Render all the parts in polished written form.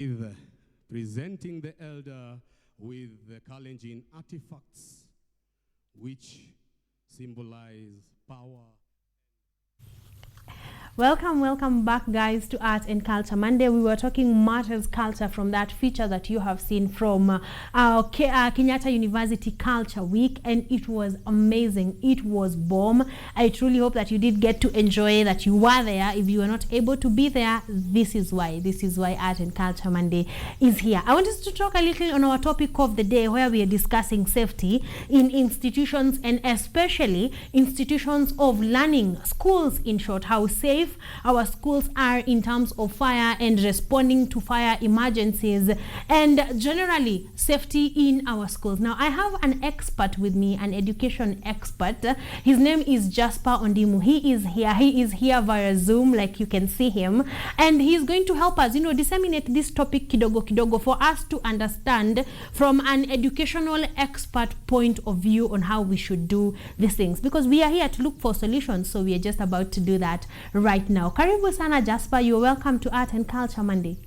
with presenting the elder with the challenging artifacts which symbolize power. Welcome back, guys, to Art and Culture Monday. We were talking matters culture from that feature that you have seen from our Kenyatta University Culture Week, and it was amazing. It was bomb. I truly hope that you did get to enjoy, that you were there. If you were not able to be there, this is why Art and Culture Monday is here. I want us to talk a little on our topic of the day, where we are discussing safety in institutions, and especially institutions of learning, schools in short, how safe our schools are in terms of fire and responding to fire emergencies, and generally safety in our schools. Now, I have an expert with me, an education expert. His name is Jasper Ondimu. He is here via Zoom, like you can see him, and he's going to help us, disseminate this topic kidogo for us to understand from an educational expert point of view on how we should do these things, because we are here to look for solutions. So we are just about to do that right now. Karibu sana, Jasper. You're welcome to Art and Culture Monday.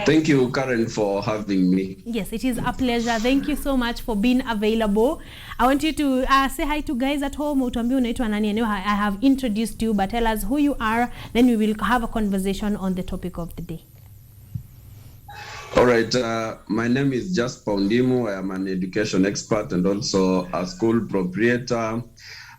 Thank you, Karen, for having me. Yes, it is a pleasure. Thank you so much for being available. I want you to say hi to guys at home. I have introduced you, but tell us who you are. Then we will have a conversation on the topic of the day. All right. My name is Jasper Ondimu. I am an education expert and also a school proprietor,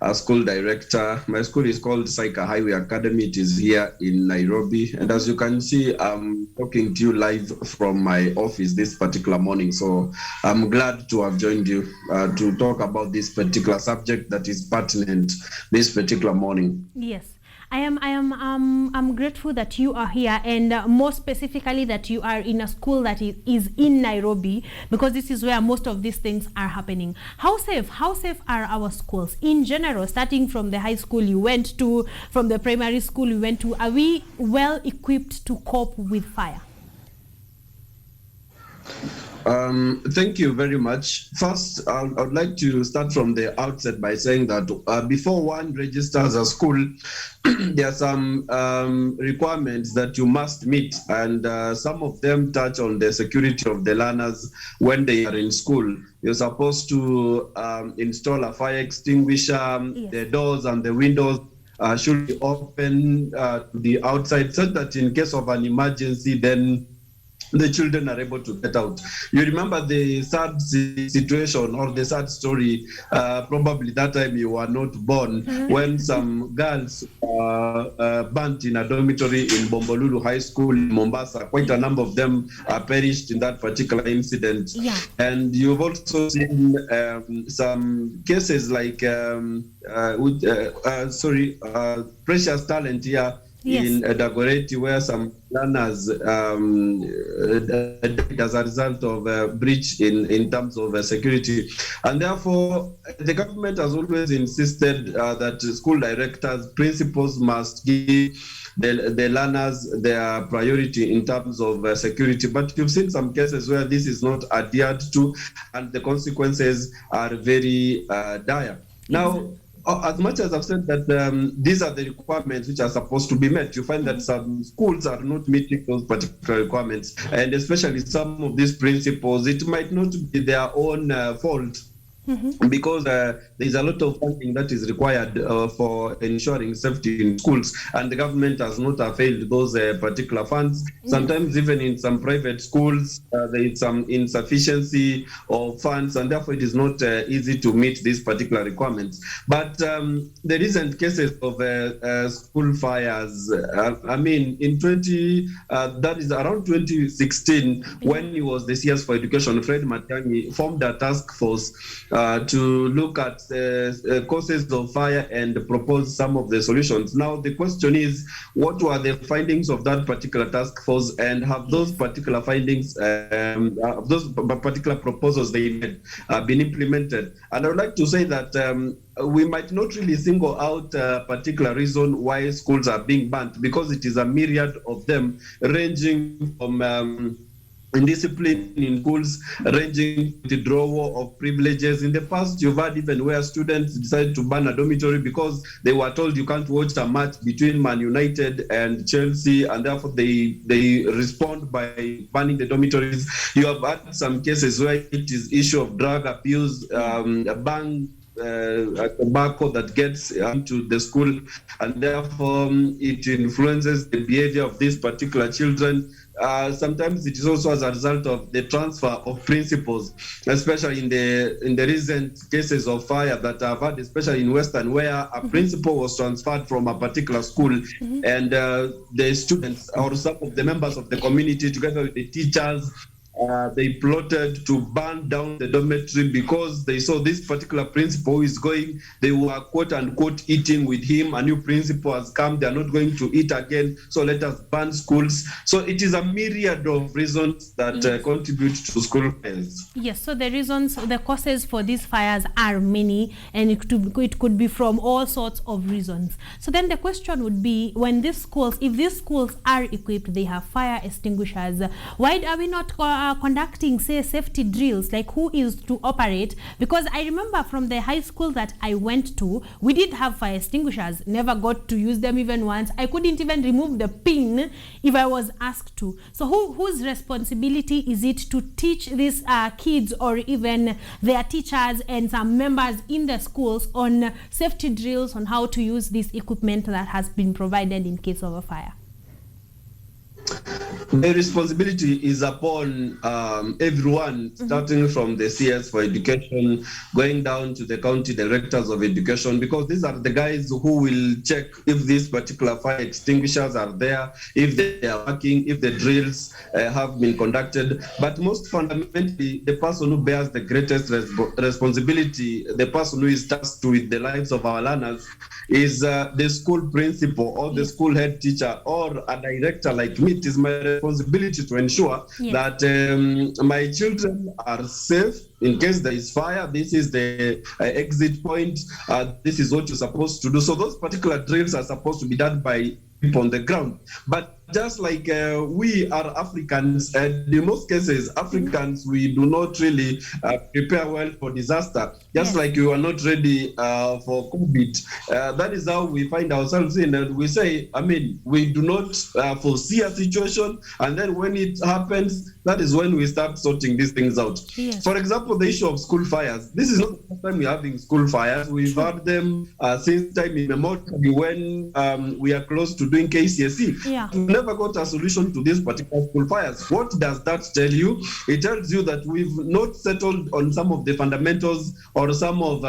a school director. My school is called Saika Highway Academy. It is here in Nairobi. And as you can see, I'm talking to you live from my office this particular morning. So I'm glad to have joined you to talk about this particular subject that is pertinent this particular morning. Yes. I'm grateful that you are here, and more specifically that you are in a school that is in Nairobi, because this is where most of these things are happening. How safe are our schools in general, starting from the high school you went to, from the primary school you went to? Are we well equipped to cope with fire? Thank you very much. First, I would like to start from the outset by saying that before one registers a school, there are some requirements that you must meet, and some of them touch on the security of the learners when they are in school. You're supposed to install a fire extinguisher. Yes. The doors and the windows should be open to the outside, so that in case of an emergency, then the children are able to get out. You remember the sad situation or the sad story, probably that time you were not born, when some girls burnt in a dormitory in Bombolulu High School in Mombasa. Quite a number of them perished in that particular incident. Yeah. And you've also seen some cases like Precious Talent here. Yes. In Dagoretti, where some learners died as a result of a breach in terms of security. And therefore, the government has always insisted that school directors, principals must give the learners their priority in terms of security. But you've seen some cases where this is not adhered to, and the consequences are very dire. Now, as much as I've said that these are the requirements which are supposed to be met, you find that some schools are not meeting those particular requirements, and especially some of these principals, it might not be their own fault. Because there's a lot of funding that is required for ensuring safety in schools, and the government has not availed those particular funds. Sometimes even in some private schools, there is some insufficiency of funds, and therefore it is not easy to meet these particular requirements. But the recent cases of school fires, that is around 2016, when he was the CS for Education, Fred Matiang'i formed a task force to look at the causes of fire and propose some of the solutions. Now, the question is, what were the findings of that particular task force, and have those particular findings, those particular proposals they made been implemented? And I would like to say that we might not really single out a particular reason why schools are being burnt, because it is a myriad of them, ranging from indiscipline in schools, ranging withdrawal of privileges. In the past, you've had even where students decided to ban a dormitory because they were told you can't watch a match between Man United and Chelsea, and therefore they respond by banning the dormitories. You have had some cases where it is issue of drug abuse, a ban tobacco that gets into the school, and therefore it influences the behavior of these particular children. Sometimes it is also as a result of the transfer of principals, especially in the recent cases of fire that I've had, especially in Western, where a principal was transferred from a particular school, and the students or some of the members of the community, together with the teachers, they plotted to burn down the dormitory because they saw this particular principal who is going. They were quote unquote eating with him. A new principal has come. They are not going to eat again. So let us ban schools. So it is a myriad of reasons that contribute to school fires. Yes. So the reasons, the causes for these fires are many, and it could be from all sorts of reasons. So then the question would be, when these schools, if these schools are equipped, they have fire extinguishers, why are we not conducting, say, safety drills, like who is to operate? Because I remember from the high school that I went to, we did have fire extinguishers, never got to use them even once. I couldn't even remove the pin if I was asked to. So whose responsibility is it to teach these kids, or even their teachers and some members in the schools, on safety drills on how to use this equipment that has been provided in case of a fire? The responsibility is upon everyone, starting from the CS for education, going down to the county directors of education, because these are the guys who will check if these particular fire extinguishers are there, if they are working, if the drills have been conducted. But most fundamentally, the person who bears the greatest responsibility, the person who is tasked with the lives of our learners, is the school principal or the school head teacher or a director like me. It is my responsibility to ensure that my children are safe. In case there is fire, this is the exit point. This is what you're supposed to do. So those particular drills are supposed to be done by people on the ground. But just like we are Africans, and in most cases, Africans, we do not really prepare well for disaster. Just like we were not ready for COVID. That is how we find ourselves in. And we say, I mean, we do not foresee a situation. And then when it happens, that is when we start sorting these things out. Yes. For example, the issue of school fires. This is not the first time we're having school fires. We've had them since time immemorial, when we are close to doing KCSE. Yeah. We never got a solution to these particular school fires. What does that tell you? It tells you that we've not settled on some of the fundamentals or some of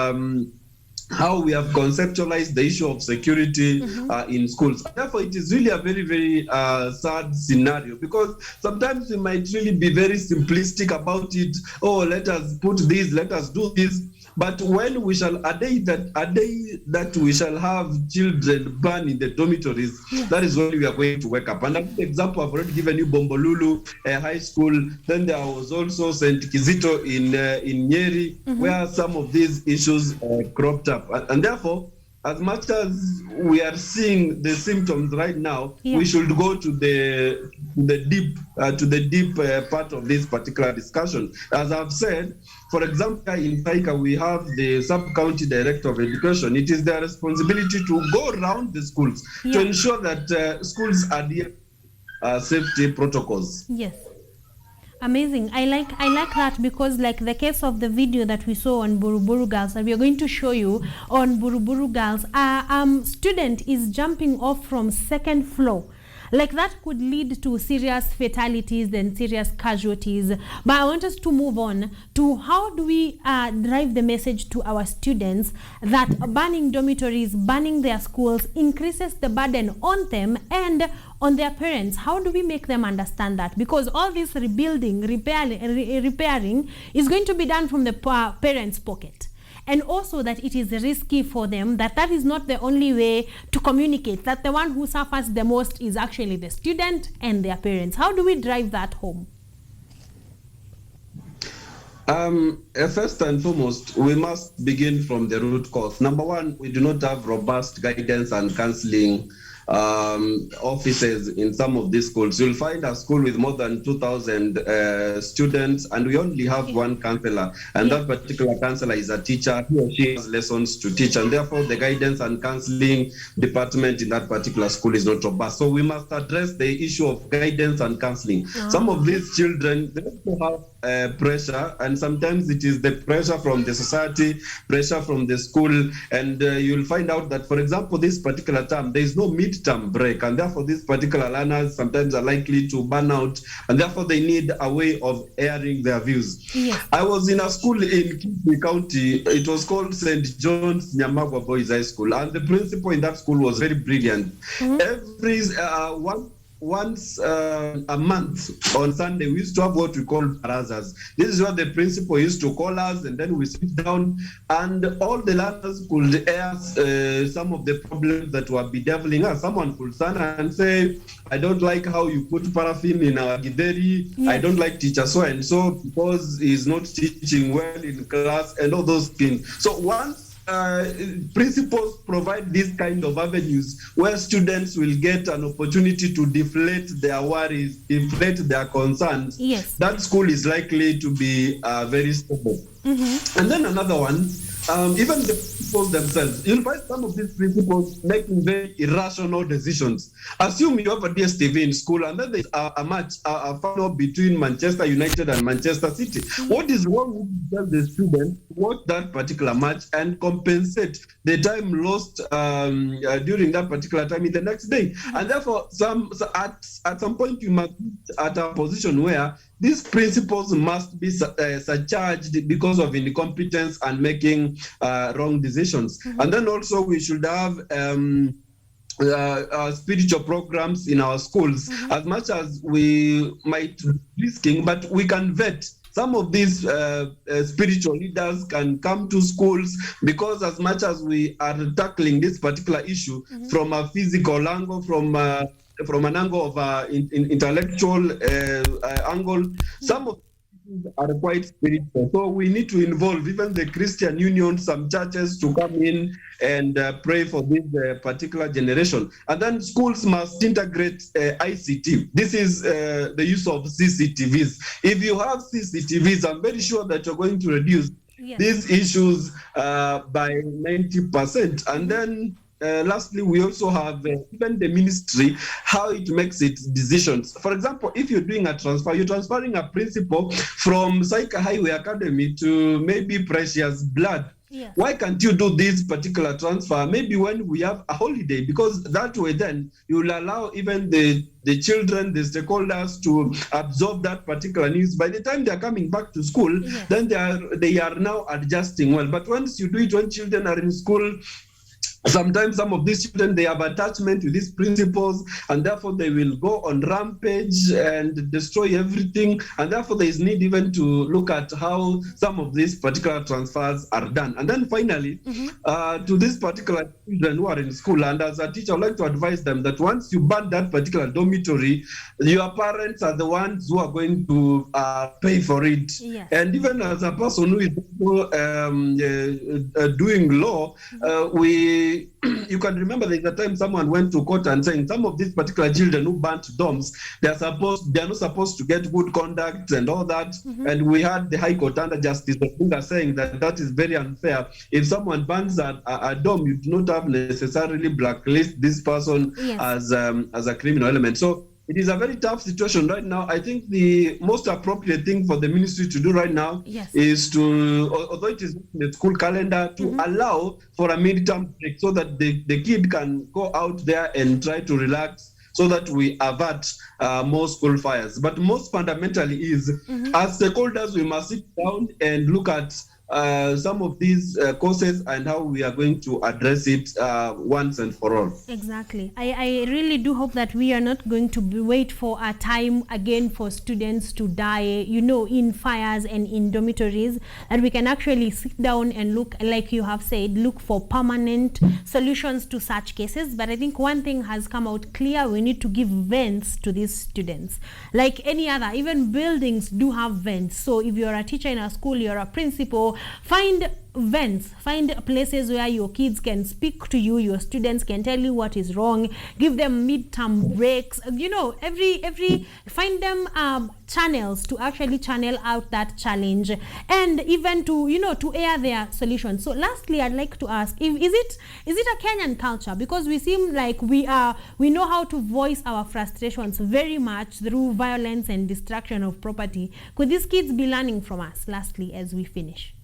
how we have conceptualized the issue of security in schools. Therefore, it is really a very, very sad scenario, because sometimes we might really be very simplistic about it. Oh, let us put this, let us do this. But when we shall, a day that we shall have children burn in the dormitories, that is when we are going to wake up. And an example, I've already given you Bombolulu High School. Then there was also St. Kizito in Nyeri, where some of these issues cropped up. And therefore, as much as we are seeing the symptoms right now, we should go to the deep part of this particular discussion. As I've said, for example, in Taika, we have the sub-county director of education. It is their responsibility to go around the schools to ensure that schools adhere safety protocols. Yes. Amazing. I like that, because like the case of the video that we saw on Buruburu Girls, that we are going to show you on Buruburu Girls, student is jumping off from second floor. Like that could lead to serious fatalities and serious casualties. But I want us to move on to how do we drive the message to our students that banning dormitories, banning their schools increases the burden on them and on their parents. How do we make them understand that? Because all this rebuilding, repairing is going to be done from the parents' pocket. And also that it is risky for them, that is not the only way to communicate, that the one who suffers the most is actually the student and their parents. How do we drive that home? First and foremost, we must begin from the root cause. Number one, we do not have robust guidance and counseling offices in some of these schools. You'll find a school with more than 2,000 students, and we only have one counselor, and that particular counselor is a teacher. He or she has lessons to teach, and therefore the guidance and counseling department in that particular school is not robust. So we must address the issue of guidance and counseling. Some of these children, they also have pressure, and sometimes it is the pressure from the society, pressure from the school, and you'll find out that, for example, this particular term, there is no midterm break, and therefore these particular learners sometimes are likely to burn out, and therefore they need a way of airing their views. Yes. I was in a school in KUTV County. It was called St. John's Nyamagwa Boys High School, and the principal in that school was very brilliant. Every once a month on Sunday, we used to have what we call barazas. This is what the principal used to call us, and then we sit down, and all the learners could air some of the problems that were bedeviling us. Someone could stand and say, I don't like how you put paraffin in our gideri. Yes. I don't like teacher so and so because he's not teaching well in class, and all those things. So once principals provide these kind of avenues where students will get an opportunity to deflate their worries, deflate their concerns, yes, that school is likely to be very stable. And then another one, even the principals themselves, you'll find some of these principals making very irrational decisions. Assume you have a DSTV in school, and then there's a match, a final between Manchester United and Manchester City. What is wrong with tell the student watch that particular match and compensate the time lost during that particular time in the next day? And therefore, at some point, you must be at a position where these principles must be surcharged because of incompetence and making wrong decisions. And then also we should have spiritual programs in our schools, as much as we might be risking, but we can vet. Some of these spiritual leaders can come to schools, because as much as we are tackling this particular issue from a physical angle, from an angle of intellectual angle, some of these are quite spiritual. So we need to involve even the Christian Union, some churches to come in and pray for this particular generation. And then schools must integrate ICT. This is the use of CCTVs. If you have CCTVs, I'm very sure that you're going to reduce these issues by 90%. And then lastly, we also have even the ministry, how it makes its decisions. For example, if you're doing a transfer, you're transferring a principal from Saika Highway Academy to maybe Precious Blood. Yes. Why can't you do this particular transfer maybe when we have a holiday? Because that way then you will allow even the children, the stakeholders to absorb that particular news. By the time they are coming back to school, then they are now adjusting well. But once you do it when children are in school, sometimes some of these children, they have attachment to these principles, and therefore they will go on rampage and destroy everything. And therefore there is need even to look at how some of these particular transfers are done. And then finally, to these particular children who are in school, and as a teacher, I would like to advise them that once you ban that particular dormitory, your parents are the ones who are going to pay for it. Yes. And even as a person who is doing law, you can remember there's a time someone went to court and saying some of these particular children who burnt dorms, they are not supposed to get good conduct and all that. And we had the High Court under Justice Opunga saying that is very unfair. If someone burns a dorm, you do not have necessarily blacklist this person as a criminal element. So it is a very tough situation right now. I think the most appropriate thing for the ministry to do right now is to, although it is in the school calendar, to allow for a midterm break so that the kid can go out there and try to relax, so that we avert more school fires. But most fundamentally is, as stakeholders, we must sit down and look at some of these causes and how we are going to address it once and for all. Exactly. I really do hope that we are not going to wait for a time again for students to die, in fires and in dormitories, and we can actually sit down and look, like you have said, look for permanent solutions to such cases. But I think one thing has come out clear: we need to give vents to these students. Like any other, even buildings do have vents. So if you're a teacher in a school, you're a principal, find vents, find places where your kids can speak to you, your students can tell you what is wrong, give them midterm breaks, you know, every find them channels to actually channel out that challenge, and even to, you know, to air their solutions. So lastly, I'd like to ask, if is it a Kenyan culture, because we seem like we know how to voice our frustrations very much through violence and destruction of property. Could these kids be learning from us, lastly, as we finish?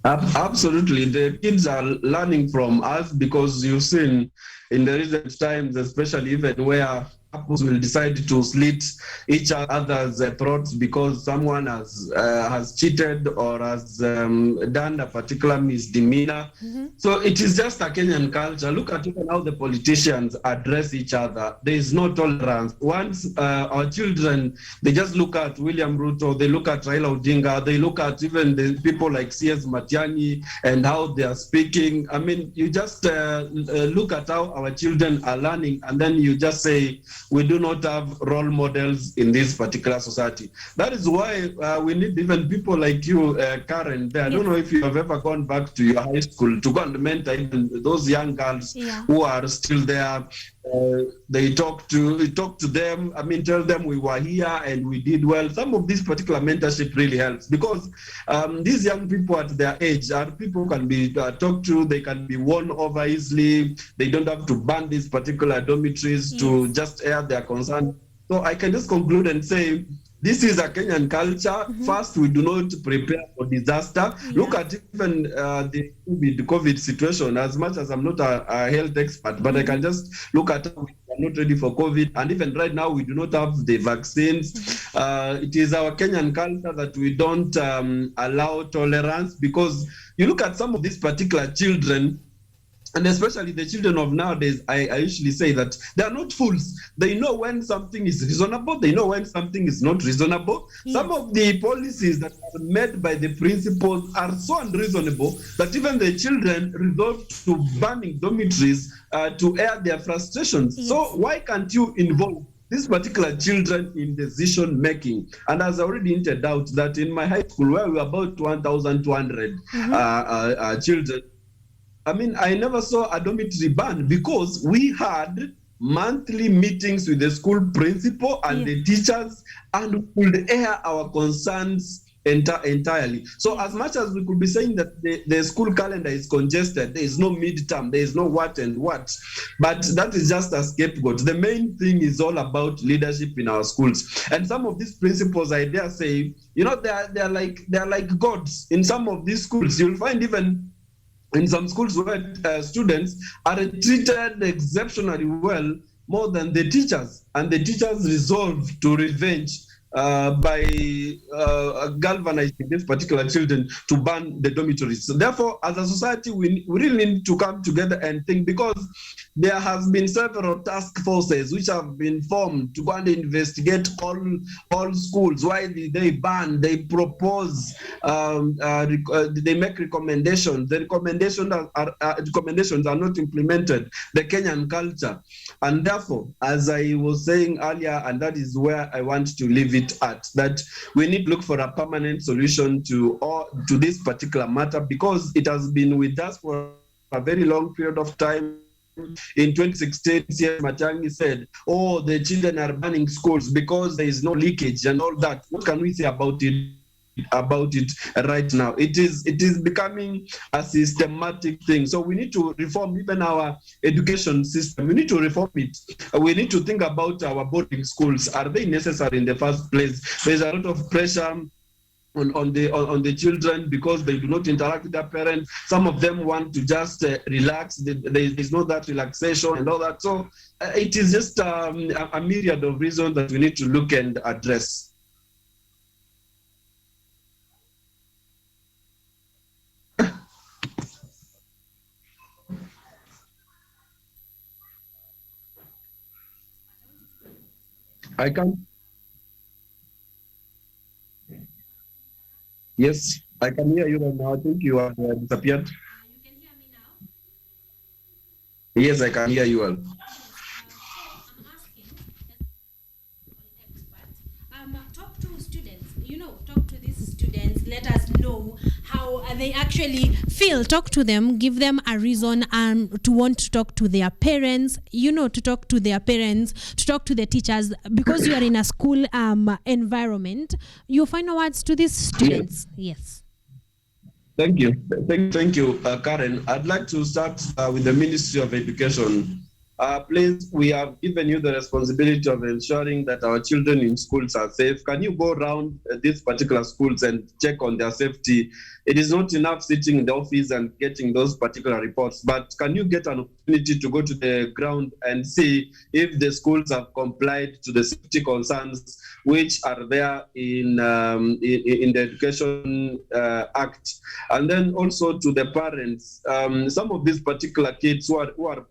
Absolutely. The kids are learning from us, because you've seen in the recent times, especially even where couples will decide to slit each other's throats because someone has cheated or has done a particular misdemeanor. So it is just a Kenyan culture. Look at even how the politicians address each other. There is no tolerance. Once our children, they just look at William Ruto, they look at Raila Odinga, they look at even the people like C.S. Matiang'i and how they are speaking. I mean, you just look at how our children are learning, and then you just say, we do not have role models in this particular society. That is why we need even people like you, Karen. I don't know if you have ever gone back to your high school to go and mentor even those young girls who are still there. They talk to them. I mean, tell them we were here and we did well. Some of this particular mentorship really helps, because these young people at their age are people who can be talked to. They can be won over easily. They don't have to ban these particular dormitories to just air their concern. So I can just conclude and say, this is a Kenyan culture. First, we do not prepare for disaster. Look at even the COVID situation. As much as I'm not a health expert, but I can just look at how we are not ready for COVID. And even right now, we do not have the vaccines. It is our Kenyan culture that we don't allow tolerance, because you look at some of these particular children, and especially the children of nowadays, I usually say that they are not fools. They know when something is reasonable. They know when something is not reasonable. Some of the policies that are made by the principals are so unreasonable that even the children resort to banning dormitories to air their frustrations. So why can't you involve these particular children in decision making? And as I already hinted out, that in my high school, where we were about 1,200 children, I mean, I never saw a dormitory ban, because we had monthly meetings with the school principal and the teachers, and we could air our concerns entirely. So as much as we could be saying that the school calendar is congested, there is no midterm, there is no what and what, but that is just a scapegoat. The main thing is all about leadership in our schools. And some of these principals, I dare say, you know, they're like gods in some of these schools. You'll find even in some schools where students are treated exceptionally well, more than the teachers, and the teachers resolve to revenge by galvanizing these particular children to ban the dormitories. So therefore, as a society, we really need to come together and think, because there has been several task forces which have been formed to go and investigate all schools. Why did they ban? They propose, they make recommendations. The recommendations are not implemented. The Kenyan culture. And therefore, as I was saying earlier, and that is where I want to leave it at, that we need to look for a permanent solution to this particular matter, because it has been with us for a very long period of time. In 2016, C.S. Matiang'i said, oh, the children are banning schools because there is no leakage and all that. What can we say about it right now? It is becoming a systematic thing. So we need to reform even our education system. We need to reform it. We need to think about our boarding schools. Are they necessary in the first place? There's a lot of pressure on the children because they do not interact with their parents. Some of them want to just relax. There's no that relaxation and all that. So it is just a myriad of reasons that we need to look and address. I can. Yes, I can hear you right now. I think you are disappeared. You can hear me now? Yes, I can hear you well. Yes. So I'm asking, as an expert, Talk to students, talk to these students, let us know how they actually feel. Talk to them, give them a reason to want to talk to their parents, to talk to their parents, to talk to the teachers, because you are in a school environment. You final words to these students. Yes. Thank you. Thank you, Karen. I'd like to start with the Ministry of Education. Please, we have given you the responsibility of ensuring that our children in schools are safe. Can you go around these particular schools and check on their safety? It is not enough sitting in the office and getting those particular reports, but can you get an opportunity to go to the ground and see if the schools have complied to the safety concerns which are there in the Education Act? And then also to the parents, some of these particular kids who are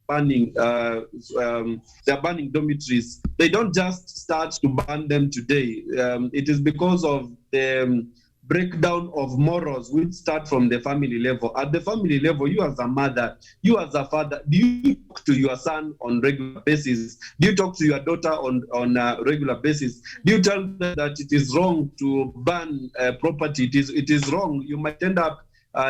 banning, they're banning dormitories. They don't just start to ban them today. It is because of the breakdown of morals which start from the family level. At the family level, you as a mother, you as a father, do you talk to your son on regular basis? Do you talk to your daughter on a regular basis? Do you tell them that it is wrong to ban property? It is wrong. You might end up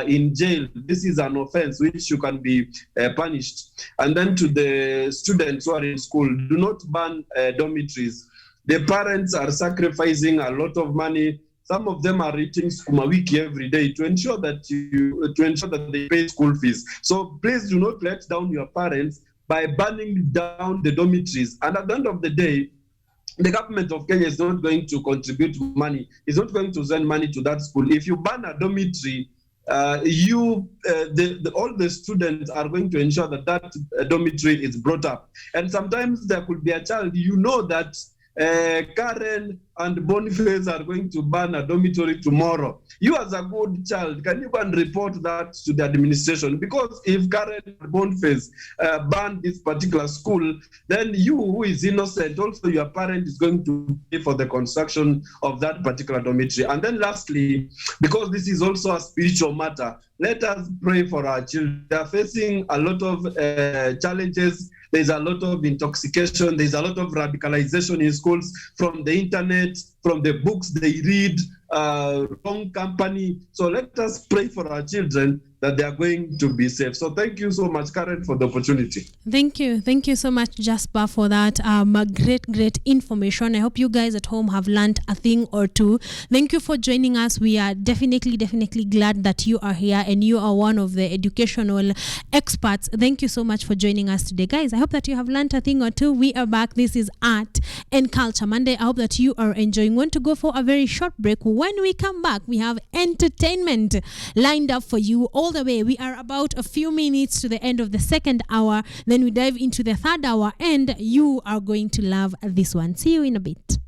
in jail. This is an offense which you can be punished. And then to the students who are in school, do not ban dormitories. The parents are sacrificing a lot of money. Some of them are eating sukuma wiki every day to ensure that they pay school fees. So please do not let down your parents by banning down the dormitories. And at the end of the day, the government of Kenya is not going to contribute money. It's not going to send money to that school. If you ban a dormitory, all the students are going to ensure that dormitory is brought up. And sometimes there could be a child, that Karen and Boniface are going to ban a dormitory tomorrow. You as a good child, can you go and report that to the administration? Because if Karen and Boniface ban this particular school, then you who is innocent, also your parent is going to pay for the construction of that particular dormitory. And then lastly, because this is also a spiritual matter, let us pray for our children. They are facing a lot of challenges. There's a lot of intoxication. There's a lot of radicalization in schools from the internet, from the books they read, wrong company. So let us pray for our children that they are going to be safe. So thank you so much, Karen, for the opportunity. Thank you so much, Jasper, for that great information. I hope you guys at home have learned a thing or two. Thank you for joining us. We are definitely glad that you are here and you are one of the educational experts. Thank you so much for joining us today, guys. I hope that you have learned a thing or two. We are back. This is Art and Culture Monday. I hope that you are enjoying. Want to go for a very short break. When we come back, we have entertainment lined up for you all the way. We are about a few minutes to the end of the second hour. Then we dive into the third hour, and you are going to love this one. See you in a bit.